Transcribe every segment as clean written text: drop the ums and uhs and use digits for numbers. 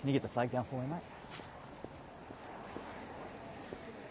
Can you get the flag down for me, mate?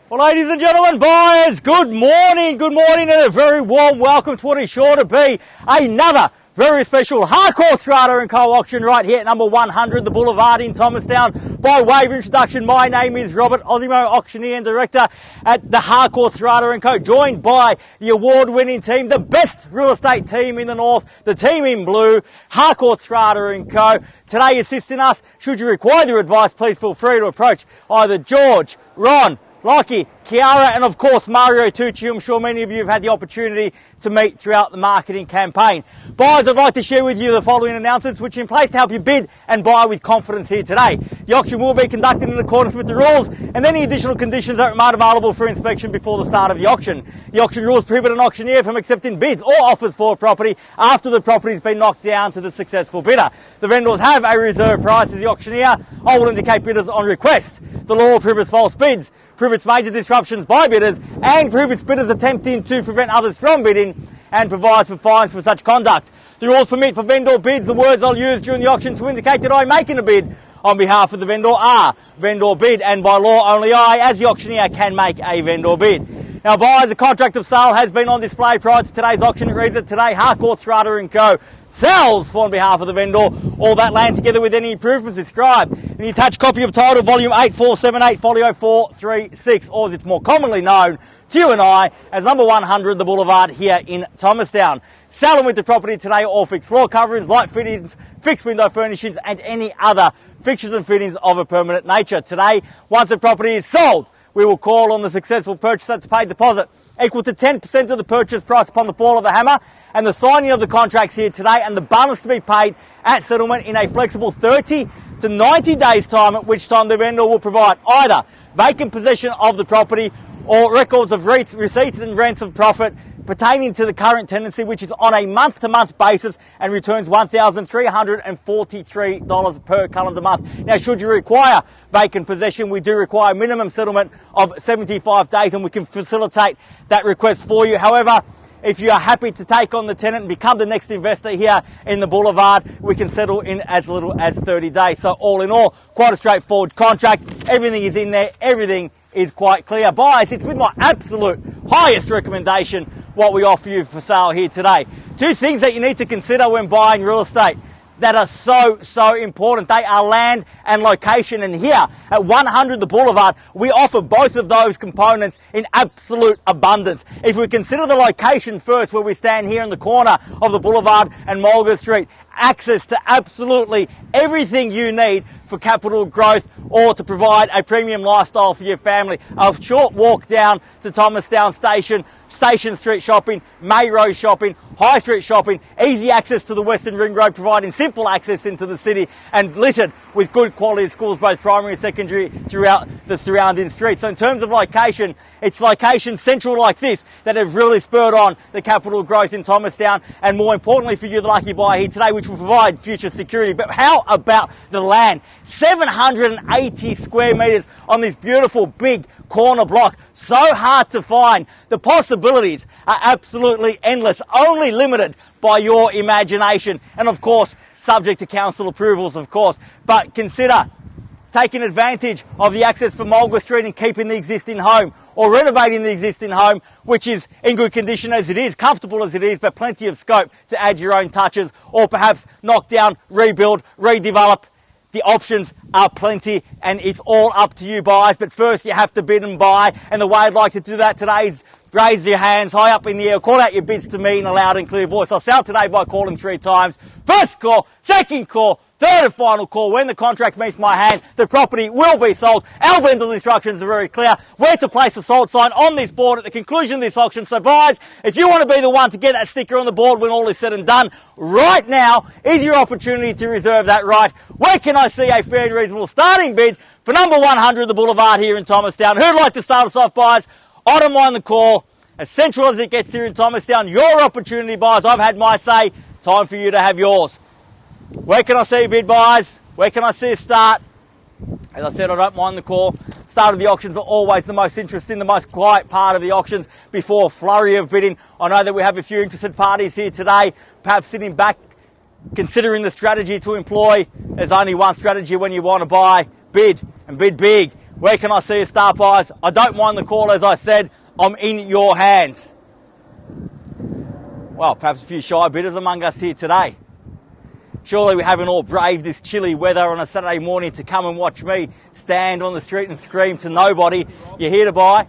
Well, ladies and gentlemen, buyers, good morning and a very warm welcome to what is sure to be another very special Harcourts Rata & Co auction right here at number 100, the Boulevard in Thomastown. By way of introduction, my name is Robert, Ozzimo, Auctioneer and Director at the Harcourts Rata & Co, joined by the award-winning team, the best real estate team in the north, the team in blue, Harcourts Rata & Co. Today assisting us, should you require their advice, please feel free to approach either George, Ron, Lockie, Chiara, and of course Mario Tucci, I'm sure many of you have had the opportunity to meet throughout the marketing campaign. Buyers, I'd like to share with you the following announcements which are in place to help you bid and buy with confidence here today. The auction will be conducted in accordance with the rules and any additional conditions are made available for inspection before the start of the auction. The auction rules prohibit an auctioneer from accepting bids or offers for a property after the property has been knocked down to the successful bidder. The vendors have a reserve price as the auctioneer. I will indicate bidders on request. The law prohibits false bids, prohibits major disruptions by bidders, and prohibits bidders attempting to prevent others from bidding, and provides for fines for such conduct. The rules permit for vendor bids. The words I'll use during the auction to indicate that I'm making a bid on behalf of the vendor are vendor bid, and by law only I, as the auctioneer, can make a vendor bid. Now buyers, the contract of sale has been on display prior to today's auction. It reads that today Harcourts Rata & Co sells for on behalf of the vendor all that land together with any improvements described in the attached copy of title volume 8478 folio 436, or as it's more commonly known to you and I as number 100 the Boulevard here in Thomastown. Selling with the property today all fixed floor coverings, light fittings, fixed window furnishings and any other fixtures and fittings of a permanent nature. Today, once the property is sold, we will call on the successful purchaser to pay deposit equal to 10% of the purchase price upon the fall of the hammer and the signing of the contracts here today, and the balance to be paid at settlement in a flexible 30 to 90 days time, at which time the vendor will provide either vacant possession of the property or records of receipts and rents of profit pertaining to the current tenancy, which is on a month-to-month basis and returns $1,343 per calendar month. Now, should you require vacant possession, we do require a minimum settlement of 75 days and we can facilitate that request for you. However, if you are happy to take on the tenant and become the next investor here in the Boulevard, we can settle in as little as 30 days. So all in all, quite a straightforward contract. Everything is in there. Everything is quite clear. Buyers, it's with my absolute highest recommendation what we offer you for sale here today. Two things that you need to consider when buying real estate that are so important. They are land and location, and here at 100 the Boulevard we offer both of those components in absolute abundance. If we consider the location first, where we stand here in the corner of the Boulevard and Mulga Street, access to absolutely everything you need for capital growth or to provide a premium lifestyle for your family. A short walk down to Thomastown Station, Station Street shopping, May Road shopping, High Street shopping, easy access to the Western Ring Road, providing simple access into the city, and littered with good quality schools, both primary and secondary, throughout the surrounding streets. So in terms of location, it's locations central like this that have really spurred on the capital growth in Thomastown, and more importantly for you, the lucky buyer here today, which will provide future security. But how about the land? 780 square metres on this beautiful big corner block. So hard to find. The possibilities are absolutely endless, only limited by your imagination, and of course subject to council approvals, of course. But consider taking advantage of the access from Mulga Street and keeping the existing home, or renovating the existing home, which is in good condition as it is, comfortable as it is, but plenty of scope to add your own touches, or perhaps knock down, rebuild, redevelop. The options are plenty, and it's all up to you, buyers. But first you have to bid and buy, and the way I'd like to do that today is raise your hands high up in the air, call out your bids to me in a loud and clear voice. I'll start today by calling 3 times. First call, second call, third and final call. When the contract meets my hand, the property will be sold. Our vendor's instructions are very clear. Where to place the sold sign on this board at the conclusion of this auction. So buyers, if you want to be the one to get that sticker on the board when all is said and done, right now is your opportunity to reserve that right. Where can I see a fair and reasonable starting bid for number 100 the Boulevard here in Thomastown? Who'd like to start us off, buyers? I don't mind the call. As central as it gets here in Thomastown, your opportunity, buyers. I've had my say. Time for you to have yours. Where can I see a bid, buyers? Where can I see a start? As I said, I don't mind the call. Start of the auctions are always the most interesting, the most quiet part of the auctions before a flurry of bidding. I know that we have a few interested parties here today, perhaps sitting back considering the strategy to employ, there's only one strategy when you want to buy. Bid, and bid big. Where can I see you start buys? I don't mind the call, as I said. I'm in your hands. Well, perhaps a few shy bidders among us here today. Surely we haven't all braved this chilly weather on a Saturday morning to come and watch me stand on the street and scream to nobody. You're here to buy?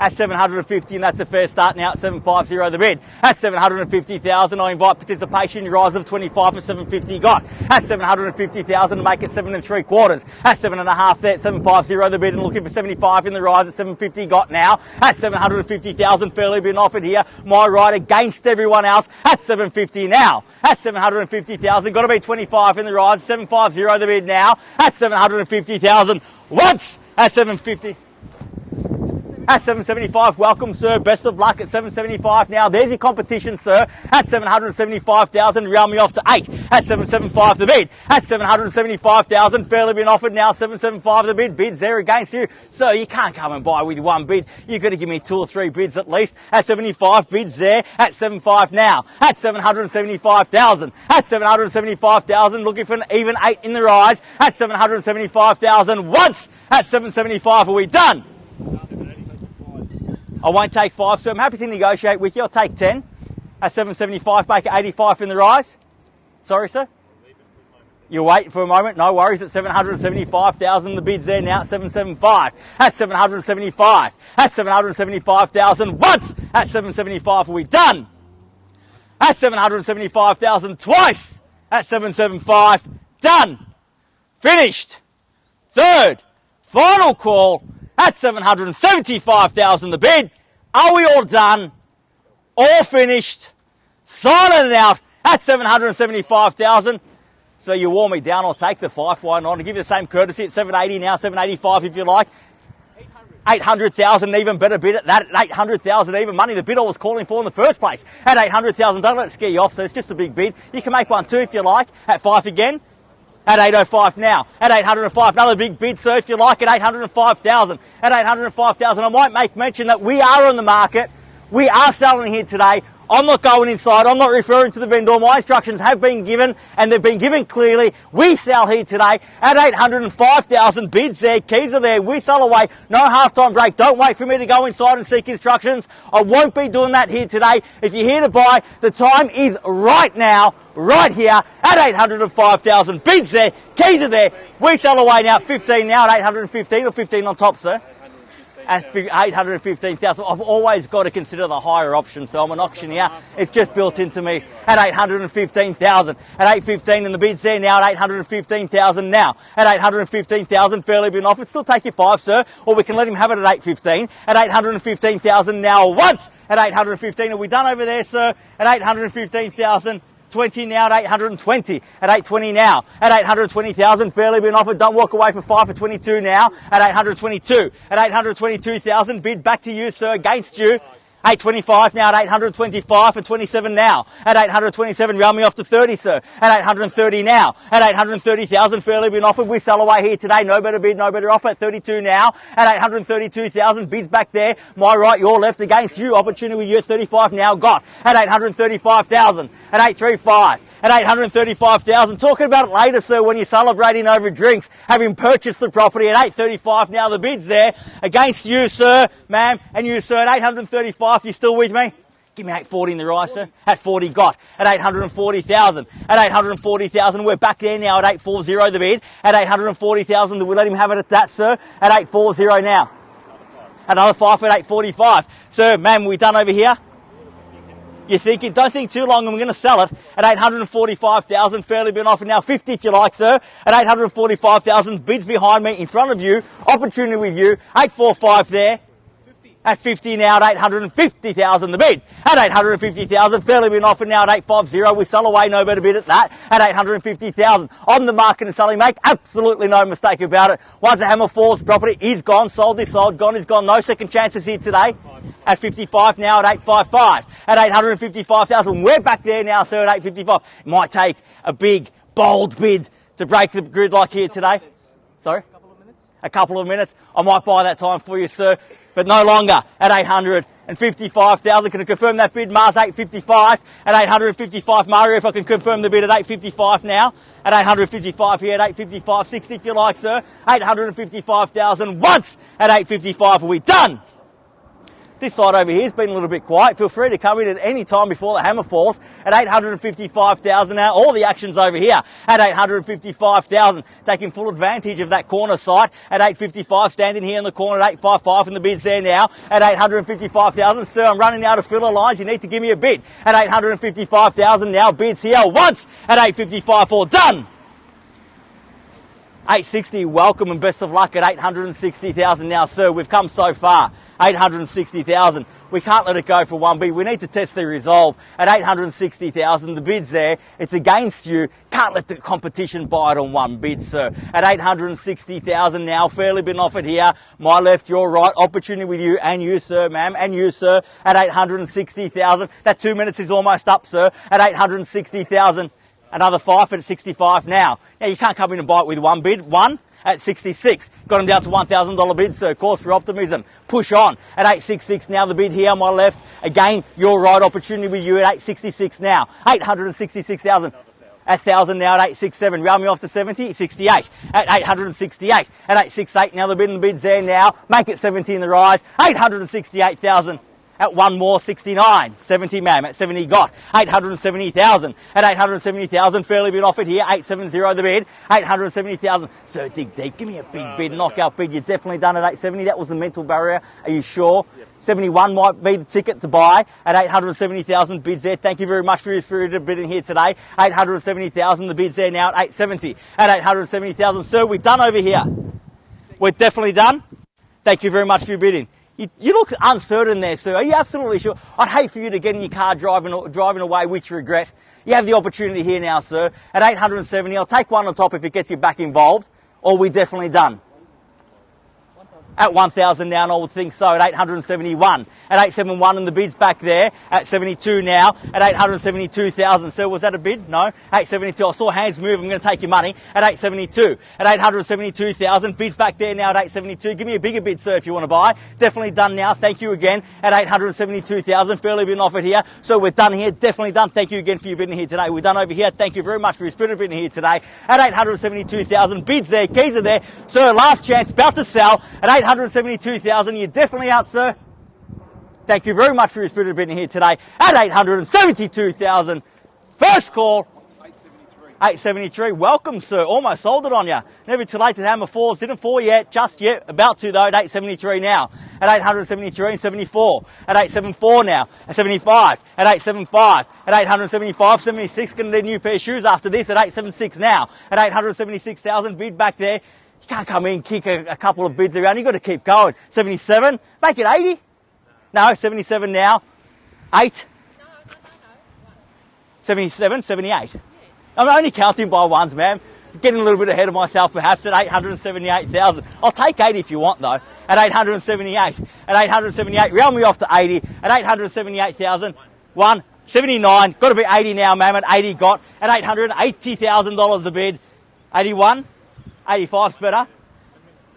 At 750, and that's a fair start now at 750 the bid. At 750,000, I invite participation. Your rise of 25 for 750 got. At 750,000, make it 7 3/4. At 7.5 there, 750 the bid, and looking for 75 in the rise at 750 got now. At 750,000, fairly been offered here. My right against everyone else at 750 now. At 750,000, got to be 25 in the rise. 750 the bid now. At 750,000, once at 750. At 775, welcome, sir. Best of luck at 775 now. There's your competition, sir. At 775,000, round me off to 8. At 775 the bid. At 775,000, fairly been offered now. 775 the bid. Bids there against you. Sir, you can't come and buy with one bid. You've got to give me 2 or 3 bids at least. At 75, bids there. At 75 now. At 775,000. At 775,000, looking for an even 8 in the rise. At 775,000, once. At 775, are we done? I won't take 5, so I'm happy to negotiate with you. I'll take 10. At 775, make it 85 in the rise. Sorry, sir? You're waiting for a moment. No worries. At 775,000, the bid's there now at 775. At 775. At 775,000, once. At 775, are we done? At 775,000, twice. At 775, done. Finished. Third, final call. At 775,000 the bid. Are we all done? All finished? Signing it out at 775,000. So you wore me down, I'll take the 5, why not? I'll give you the same courtesy at 780 now, 785 if you like. 800,000, even better bid at that, at 800,000 even money. The bid I was calling for in the first place. At 800,000, don't let it scare you off, so it's just a big bid. You can make one too if you like. At 5 again. At 805 now. At 805, another big bid, sir, if you like, at 805,000. At 805,000, I might make mention that we are on the market. We are selling here today. I'm not going inside. I'm not referring to the vendor. My instructions have been given, and they've been given clearly. We sell here today at 805,000. Bids there, keys are there. We sell away. No halftime break. Don't wait for me to go inside and seek instructions. I won't be doing that here today. If you're here to buy, the time is right now, right here at 805,000. Bids there, keys are there. We sell away now at 15 now at 815 or 15 on top, sir. At 815,000. I've always got to consider the higher option, so I'm an auctioneer. It's just built into me at 815,000. At 815 and the bid's there now at 815,000 now. At 815,000, fairly been offered. Still take your 5, sir, or we can let him have it at 815. At 815,000 now once. At 815, are we done over there, sir? At 815,000. 20 now at 820, at 820 now, at 820,000, fairly been offered. Don't walk away for 5 for 22 now, at 822, at 822,000, bid back to you, sir, against you. 825 now at 825 for 27 now. At 827, round me off to 30, sir. At 830 now. At 830,000, fairly been offered. We sell away here today. No better bid, no better offer. At 32 now. At 832,000, bids back there. My right, your left against you. Opportunity with you at 35 now got. At 835,000. At 835. At 835,000. Talking about it later, sir, when you're celebrating over drinks, having purchased the property at 835. Now the bid's there against you, sir, ma'am, and you, sir, at 835. You still with me? Give me 840 in the rise, sir. At 40 got. At 840,000. At 840,000, we're back there now at 840 the bid. At 840,000, we'll let him have it at that, sir. At 840 now. Another 5 at 845. Sir, ma'am, we done over here? You think it? Don't think too long, and we're going to sell it at 845,000. Fairly been offered now 50 if you like, sir. At 845,000, bids behind me, in front of you, opportunity with you. 845 there. At 50 now at 850,000 the bid. At 850,000, fairly been offered now at 850. We sell away, no better bid at that. At 850,000. On the market and selling, make absolutely no mistake about it. Once the hammer falls, property is gone, sold is sold, gone is gone. No second chances here today. At 55 now at 855. At 855,000, we're back there now, sir, at 855. It might take a big, bold bid to break the gridlock here today. Sorry? A couple of minutes. I might buy that time for you, sir. but no longer at 855,000. Can I confirm that bid? Mars 855 at 855. Mario, if I can confirm the bid at 855 now. At 855 here at 855.60 if you like, sir. 855,000 once at 855. Are we done? This side over here has been a little bit quiet. Feel free to come in at any time before the hammer falls at 855,000 now. All the actions over here at 855,000. Taking full advantage of that corner site at 855. Standing here in the corner at 855 and the bid's there now at 855,000. Sir, I'm running out of filler lines. You need to give me a bid at 855,000 now. Bids here once at 855. All done. 860, welcome and best of luck at 860,000 now, sir. We've come so far. 860,000. We can't let it go for one bid. We need to test the resolve at 860,000. The bid's there. It's against you. Can't let the competition buy it on one bid, sir. At 860,000 now. Fairly been offered here. My left, your right. Opportunity with you and you, sir, ma'am, and you, sir. At 860,000. That 2 minutes is almost up, sir. At 860,000. Another 5 at 65 now. Now you can't come in and buy it with one bid. One at 66. Got him down to $1,000 bid, sir. Cause for optimism. Push on at 866 now. The bid here on my left. Again, your right. Opportunity with you at 866 now. 866,000. At 1,000 now at 867. Round me off to 70. 68. At 868. At 868 now. The bid's there now. Make it 70 in the rise. 868,000. At one more, 69. 70, ma'am. At 70 got. 870,000. At 870,000, fairly been offered here. 870 the bid. 870,000. Sir, dig deep. Give me a big bid, knockout bid. You're definitely done at 870. That was the mental barrier. Are you sure? Yep. 71 might be the ticket to buy at 870,000. Bids there. Thank you very much for your spirited bidding here today. 870,000. The bid's there now at 870. At 870,000. Sir, we're done over here. We're definitely done. Thank you very much for your bidding. You look uncertain there, sir. Are you absolutely sure? I'd hate for you to get in your car driving away with regret. You have the opportunity here now, sir. At 870, I'll take one on top if it gets you back involved, or we're definitely done. At 1,000 now, and I would think so. At 871. At 871, and the bid's back there. At 72 now. At 872,000. Sir, was that a bid? No. 872. I saw hands move. I'm going to take your money. At 872. At 872,000. Bid's back there now at 872. Give me a bigger bid, sir, if you want to buy. Definitely done now. Thank you again. At 872,000. Fairly been offered here. So we're done here. Definitely done. Thank you again for your bidding here today. We're done over here. Thank you very much for your spirited bidding here today. At 872,000. Bids there. Keys are there. Sir, last chance. About to sell. At 872,000. You're definitely out, sir. Thank you very much for your spirited bidding here today at 872,000. First call. 873. Welcome, sir. Almost sold it on you. Never too late to hammer falls. Didn't fall yet. Just yet. About to, though, at 873 now. At 873 and 74. At 874 now. At 75. At 875. At 875. 76. Going to need a new pair of shoes after this. At 876 now. At 876,000. Bid back there. You can't come in, kick a couple of bids around. You've got to keep going. 77. Make it 80. No, 77 now. 8. No. 77, 78. Yes. I'm only counting by ones, ma'am. Getting a little bit ahead of myself, perhaps, at 878,000. I'll take 80 if you want, though. At 878. At 878. Round me off to 80. At 878,000. 79. Got to be 80 now, ma'am. At 80 got. At $880,000 the bid. 81. 85's better.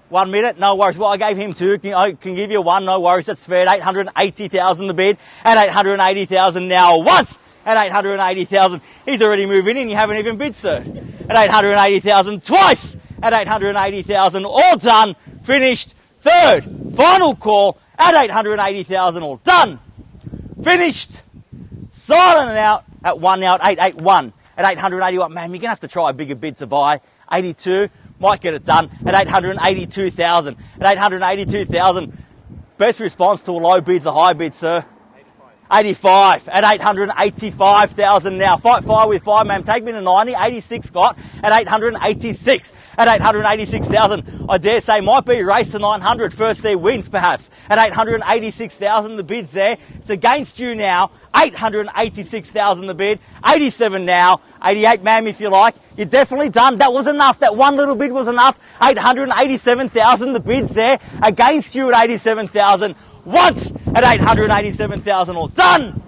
1 minute, no worries. Well, I gave him 2. I can give you 1, no worries. That's fair. 880,000 the bid. At 880,000 now once. At 880,000. He's already moving in. You haven't even bid, sir. At 880,000 twice. At 880,000. All done. Finished. Third. Final call. At 880,000. All done. Finished. Silent and out. At 1 now. At 881. At 881. Man, you're going to have to try a bigger bid to buy. 82. Might get it done at 882,000. At 882,000, best response to a low bid's a high bid, sir. 85. At 885,000 now. Fight fire with 5, ma'am. Take me to 90. 86 got at 886. At 886,000, I dare say might be a race to 900. First there wins, perhaps. At 886,000, the bid's there. It's against you now. 886,000 the bid. 87 now. 88, ma'am, if you like. You're definitely done. That was enough. That one little bid was enough. 887,000 the bid's there. Against you at 87,000. Once at 887,000. All done.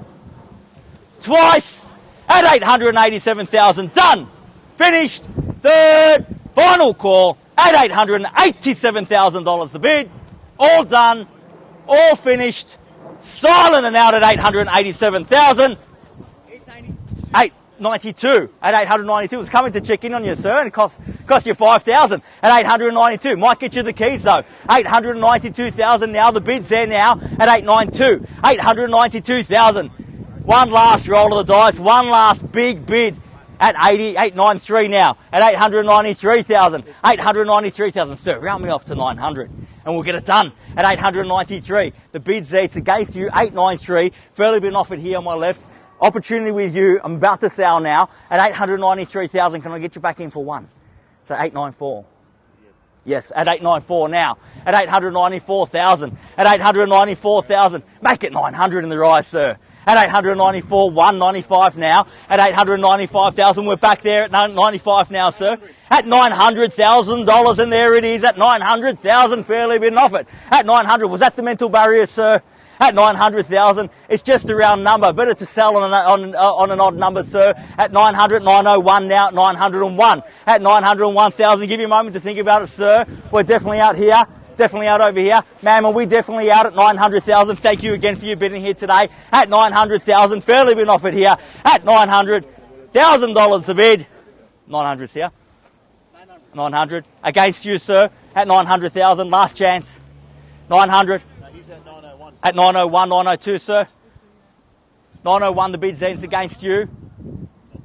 Twice at 887,000. Done. Finished. Third. Final call at $887,000 the bid. All done. all finished, silent and out at 887,000. 892 at 892. It's coming to check in on you, sir, and it cost you 5,000 at 892. Might get you the keys though. 892,000 now. The bid's there now at 892. 892,000. One last roll of the dice. One last big bid at 893 now at 893,000. 893,000. Sir, round me off to 900. And we'll get it done at 893. The bid's there. It's against you. 893. Fairly been offered here on my left. Opportunity with you. I'm about to sell now at 893,000. Can I get you back in for one? So 894. Yes, at 894 now. At 894,000. At 894,000. Make it 900 in the rise, sir. At 894, 195 now. At 895,000, we're back there at 95 now, sir. At $900,000, and there it is. At 900,000, fairly been offered. At 900, was that the mental barrier, sir? At 900,000, it's just a round number. Better to sell on an odd number, sir. At 900, 901 now, at 901. At 901,000, give you a moment to think about it, sir. We're definitely out here. Definitely out over here. Ma'am, are we definitely out at 900,000? Thank you again for your bidding here today. At 900,000, fairly been offered here. At $900,000 the bid. 900's here. 900. Against you, sir. At 900,000, last chance. 900. At 901, 902, sir. 901, the bid's ends against you.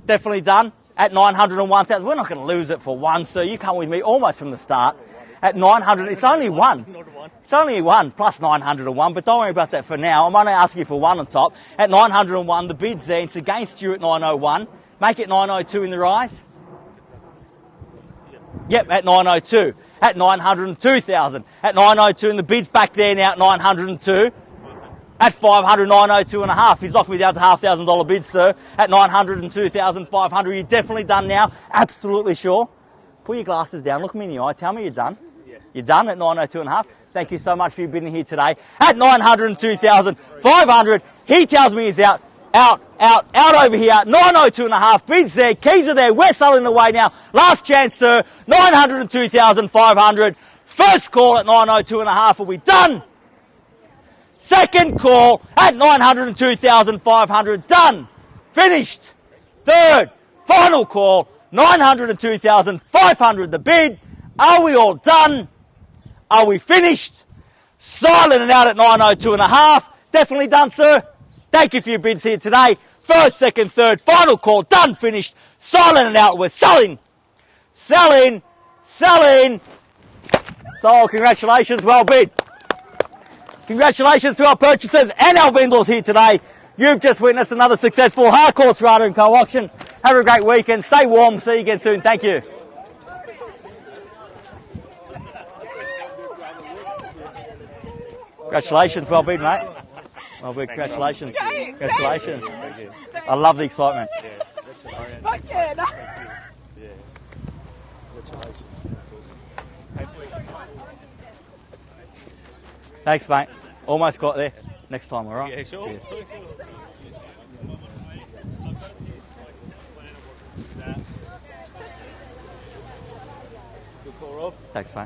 Definitely done. At 901,000, we're not going to lose it for one, sir. You come with me almost from the start. At 900, it's only one. It's only one, plus 901, but don't worry about that for now. I'm only asking you for one on top. At 901, the bid's there. It's against you at 901. Make it 902 in the rise. Yep, at 902. At 902,000. At 902, and the bid's back there now at 902. At 500, 902 and a half. He's locked me down to $1,500 bid, sir. At 902,500. You're definitely done now. Absolutely sure. Put your glasses down. Look me in the eye. Tell me you're done. Yeah. You're done at 902 and a half. Thank you so much for your bidding here today. At 902,500. He tells me he's out over here. 902 and a half. Bids there. Keys are there. We're selling away now. Last chance, sir. 902,500. First call at 902 and a half. Are we done? Second call at 902,500. Done. Finished. Third. Final call. 902,500 the bid. Are we all done? Are we finished? Silent and out at 902 and a half. Definitely done, sir. Thank you for your bids here today. First, second, third, final call. Done, finished. Silent and out. We're selling. Selling. Selling. So, congratulations. Well bid. Congratulations to our purchasers and our vendors here today. You've just witnessed another successful Harcourts Rata & Co auction. Have a great weekend. Stay warm. See you again soon. Thank you. Congratulations. Well bid, mate. Well bid. Congratulations. Congratulations. I love the excitement. Thanks, mate. Almost got there. Next time, all right? Yeah, sure. Cheers. Good call, Rob. Thanks, mate.